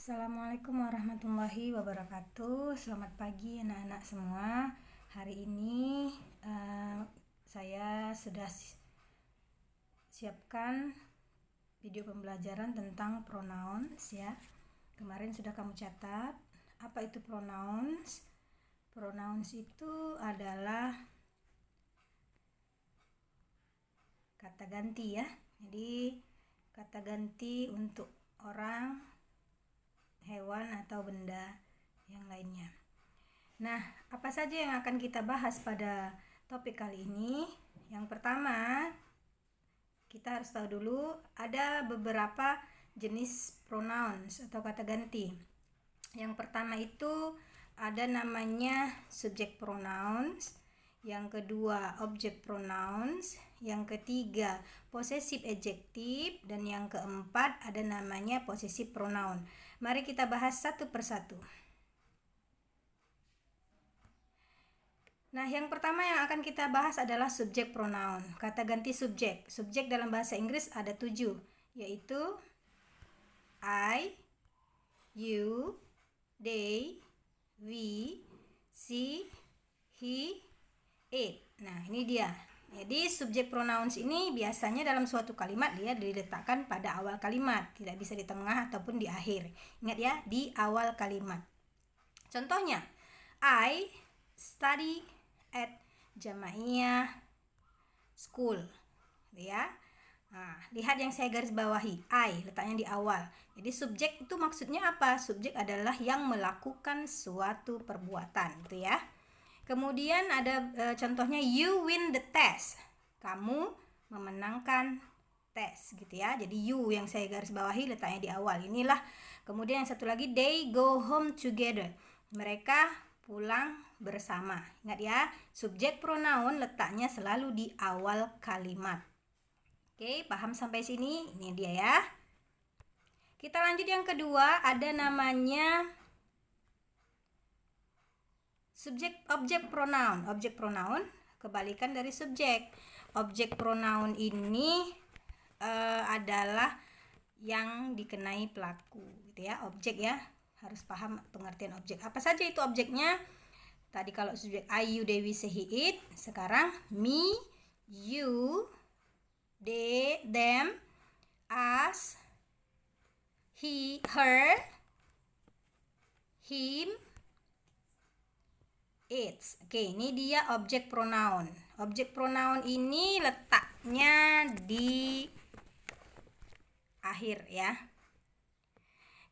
Assalamualaikum warahmatullahi wabarakatuh. Selamat pagi anak-anak semua. Hari ini saya sudah siapkan video pembelajaran tentang pronouns ya. Kemarin sudah kamu catat. Apa itu pronouns? Pronouns itu adalah kata ganti ya. Jadi kata ganti untuk orang, hewan atau benda yang lainnya. Nah, apa saja yang akan kita bahas pada topik kali ini? Yang pertama, kita harus tahu dulu ada beberapa jenis pronouns atau kata ganti. Yang pertama itu ada namanya subject pronouns, yang kedua object pronouns, yang ketiga possessive adjective, dan yang keempat ada namanya possessive pronoun. Mari kita bahas satu persatu. Nah, yang pertama yang akan kita bahas adalah subject pronoun, kata ganti subjek. Subjek dalam bahasa Inggris ada 7, yaitu I, you, they, we, she, he, it. Nah, ini dia. Jadi subjek pronouns ini biasanya dalam suatu kalimat dia diletakkan pada awal kalimat, tidak bisa di tengah ataupun di akhir. Ingat ya, di awal kalimat. Contohnya, I study at Jama'iyah School. Ya. Nah, lihat yang saya garis bawahi, I letaknya di awal. Jadi subjek itu maksudnya apa? Subjek adalah yang melakukan suatu perbuatan, gitu ya. Kemudian ada contohnya you win the test. Kamu memenangkan tes, gitu ya. Jadi you yang saya garis bawahi letaknya di awal. Inilah. Kemudian yang satu lagi they go home together. Mereka pulang bersama. Ingat ya, subjek pronoun letaknya selalu di awal kalimat. Oke, paham sampai sini? Ini dia ya. Kita lanjut yang kedua, ada namanya subjek objek pronoun. Objek pronoun kebalikan dari subjek. Objek pronoun ini adalah yang dikenai pelaku, gitu ya. Objek ya, harus paham pengertian objek. Apa saja itu objeknya? Tadi kalau subjek I, you, they, we, she, he, it. Sekarang me, you, they, them, us, he, her, him, it's. Oke, ini dia objek pronoun. Objek pronoun ini letaknya di akhir ya.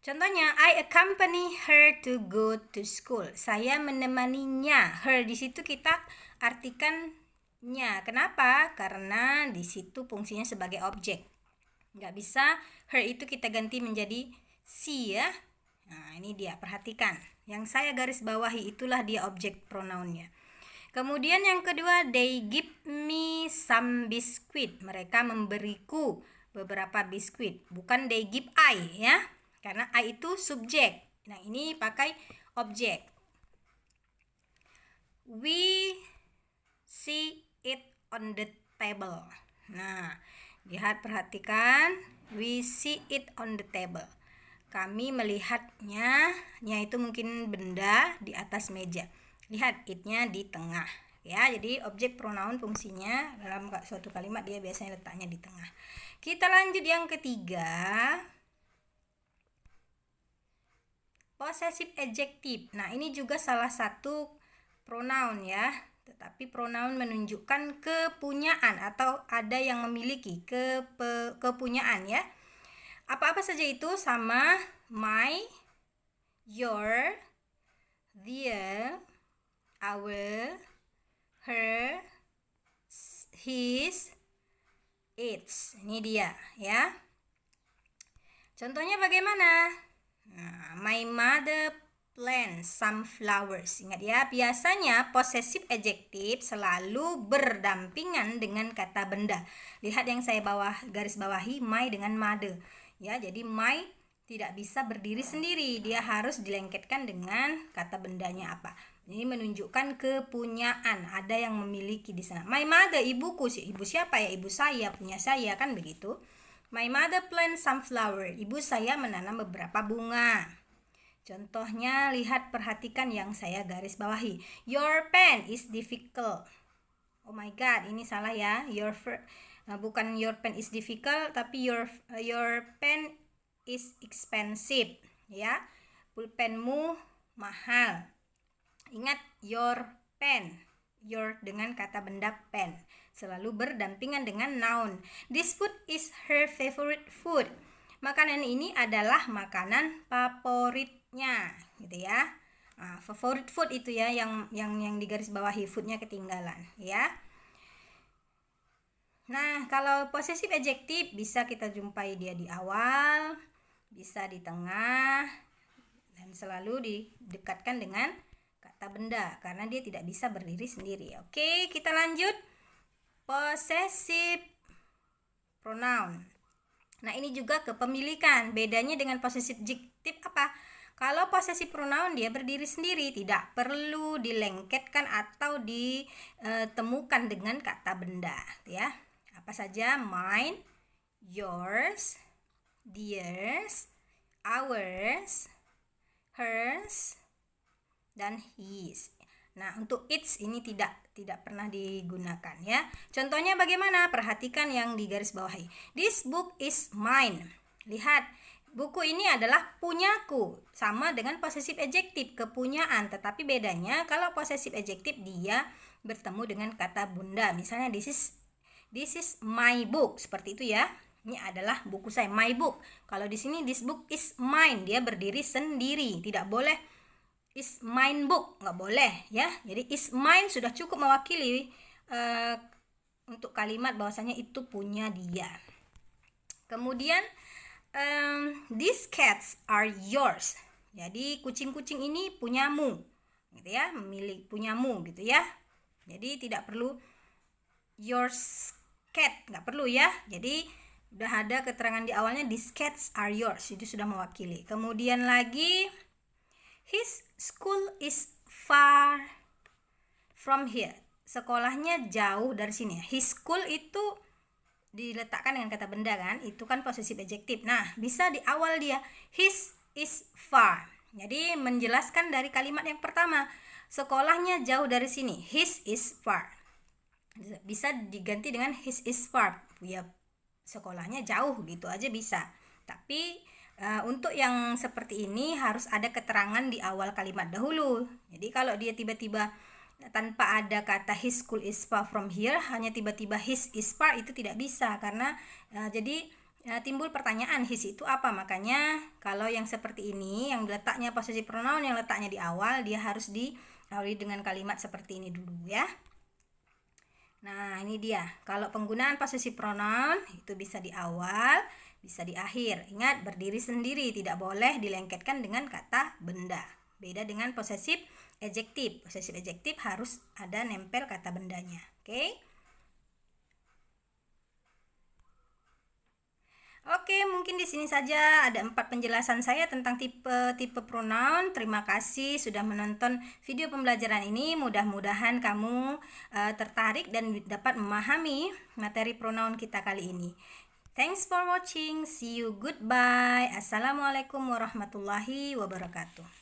Contohnya, I accompany her to go to school. Saya menemaninya. Her di situ kita artikan nya. Kenapa? Karena di situ fungsinya sebagai objek. Nggak bisa her itu kita ganti menjadi she ya. Nah, ini dia, perhatikan. Yang saya garis bawahi itulah dia objek pronounnya. Kemudian yang kedua, they give me some biscuit. Mereka memberiku beberapa biskuit. Bukan they give I ya. Karena I itu subjek. Nah, ini pakai objek. We see it on the table. Nah, lihat, perhatikan. We see it on the table. Kami melihatnya, nya itu mungkin benda di atas meja. Lihat, it-nya di tengah. Ya, jadi objek pronoun fungsinya dalam suatu kalimat dia biasanya letaknya di tengah. Kita lanjut yang ketiga. Possessive adjective. Nah, ini juga salah satu pronoun ya. Tetapi pronoun menunjukkan kepunyaan atau ada yang memiliki kepunyaan ya. Apa-apa saja itu sama my, your, their, our, her, his, its. Ini dia ya. Contohnya bagaimana? Nah, my mother plants some flowers. Ingat ya, biasanya possessive adjective selalu berdampingan dengan kata benda. Lihat yang saya garis bawahi, my dengan mother. Ya, jadi my tidak bisa berdiri sendiri, dia harus dilengketkan dengan kata bendanya apa. Ini menunjukkan kepunyaan, ada yang memiliki di sana. My mother, ibuku. Ibu siapa ya? Ibu saya, punya saya, kan begitu. My mother plants some flower. Ibu saya menanam beberapa bunga. Contohnya, lihat, perhatikan yang saya garis bawahi. Your pen is difficult. Oh my god, ini salah ya. Bukan your pen is difficult, tapi your pen is expensive, ya. Pulpenmu mahal. Ingat, your pen. Your dengan kata benda pen selalu berdampingan dengan noun. This food is her favorite food. Makanan ini adalah makanan favoritnya, gitu ya. Favorite food itu ya yang digaris bawahi, foodnya ketinggalan, ya. Nah, kalau possessive adjective bisa kita jumpai dia di awal, bisa di tengah, dan selalu didekatkan dengan kata benda karena dia tidak bisa berdiri sendiri. Oke, kita lanjut. Possessive pronoun. Nah, ini juga kepemilikan. Bedanya dengan possessive adjective apa? Kalau possessive pronoun dia berdiri sendiri, tidak perlu dilengketkan atau ditemukan dengan kata benda, ya. Apa saja? Mine, yours, theirs, ours, hers, dan his. Nah, untuk its ini tidak pernah digunakan, ya. Contohnya bagaimana? Perhatikan yang di garis bawahi. This book is mine. Lihat, buku ini adalah punyaku. Sama dengan possessive adjective, kepunyaan. Tetapi bedanya kalau possessive adjective dia bertemu dengan kata benda. Misalnya this is my book, seperti itu ya. Ini adalah buku saya, my book. Kalau di sini this book is mine, dia berdiri sendiri. Tidak boleh is mine book, nggak boleh, ya. Jadi is mine sudah cukup mewakili untuk kalimat bahwasanya itu punya dia. Kemudian these cats are yours. Jadi kucing-kucing ini punyamu, gitu ya, milik punyamu, gitu ya. Jadi tidak perlu yours cat, nggak perlu ya. Jadi udah ada keterangan di awalnya these cats are yours, itu sudah mewakili. Kemudian lagi his school is far from here. Sekolahnya jauh dari sini. His school itu diletakkan dengan kata benda kan, itu kan possessive adjective. Nah, bisa di awal dia his is far. Jadi menjelaskan dari kalimat yang pertama, sekolahnya jauh dari sini. His is far. Bisa diganti dengan his is far. Ya, sekolahnya jauh gitu aja bisa. Tapi untuk yang seperti ini harus ada keterangan di awal kalimat dahulu. Jadi kalau dia tiba-tiba tanpa ada kata his school is far from here, hanya tiba-tiba his is far, itu tidak bisa karena jadi timbul pertanyaan his itu apa. Makanya kalau yang seperti ini, yang letaknya possessive pronoun, yang letaknya di awal, dia harus diawali dengan kalimat seperti ini dulu ya. Nah, ini dia. Kalau penggunaan possessive pronoun itu bisa di awal, bisa di akhir. Ingat, berdiri sendiri, tidak boleh dilengketkan dengan kata benda. Beda dengan possessive adjective. Possessive adjective harus ada nempel kata bendanya. Oke, mungkin di sini saja ada 4 penjelasan saya tentang tipe pronoun. Terima kasih sudah menonton video pembelajaran ini. Mudah-mudahan kamu tertarik dan dapat memahami materi pronoun kita kali ini. Thanks for watching. See you. Goodbye. Assalamualaikum warahmatullahi wabarakatuh.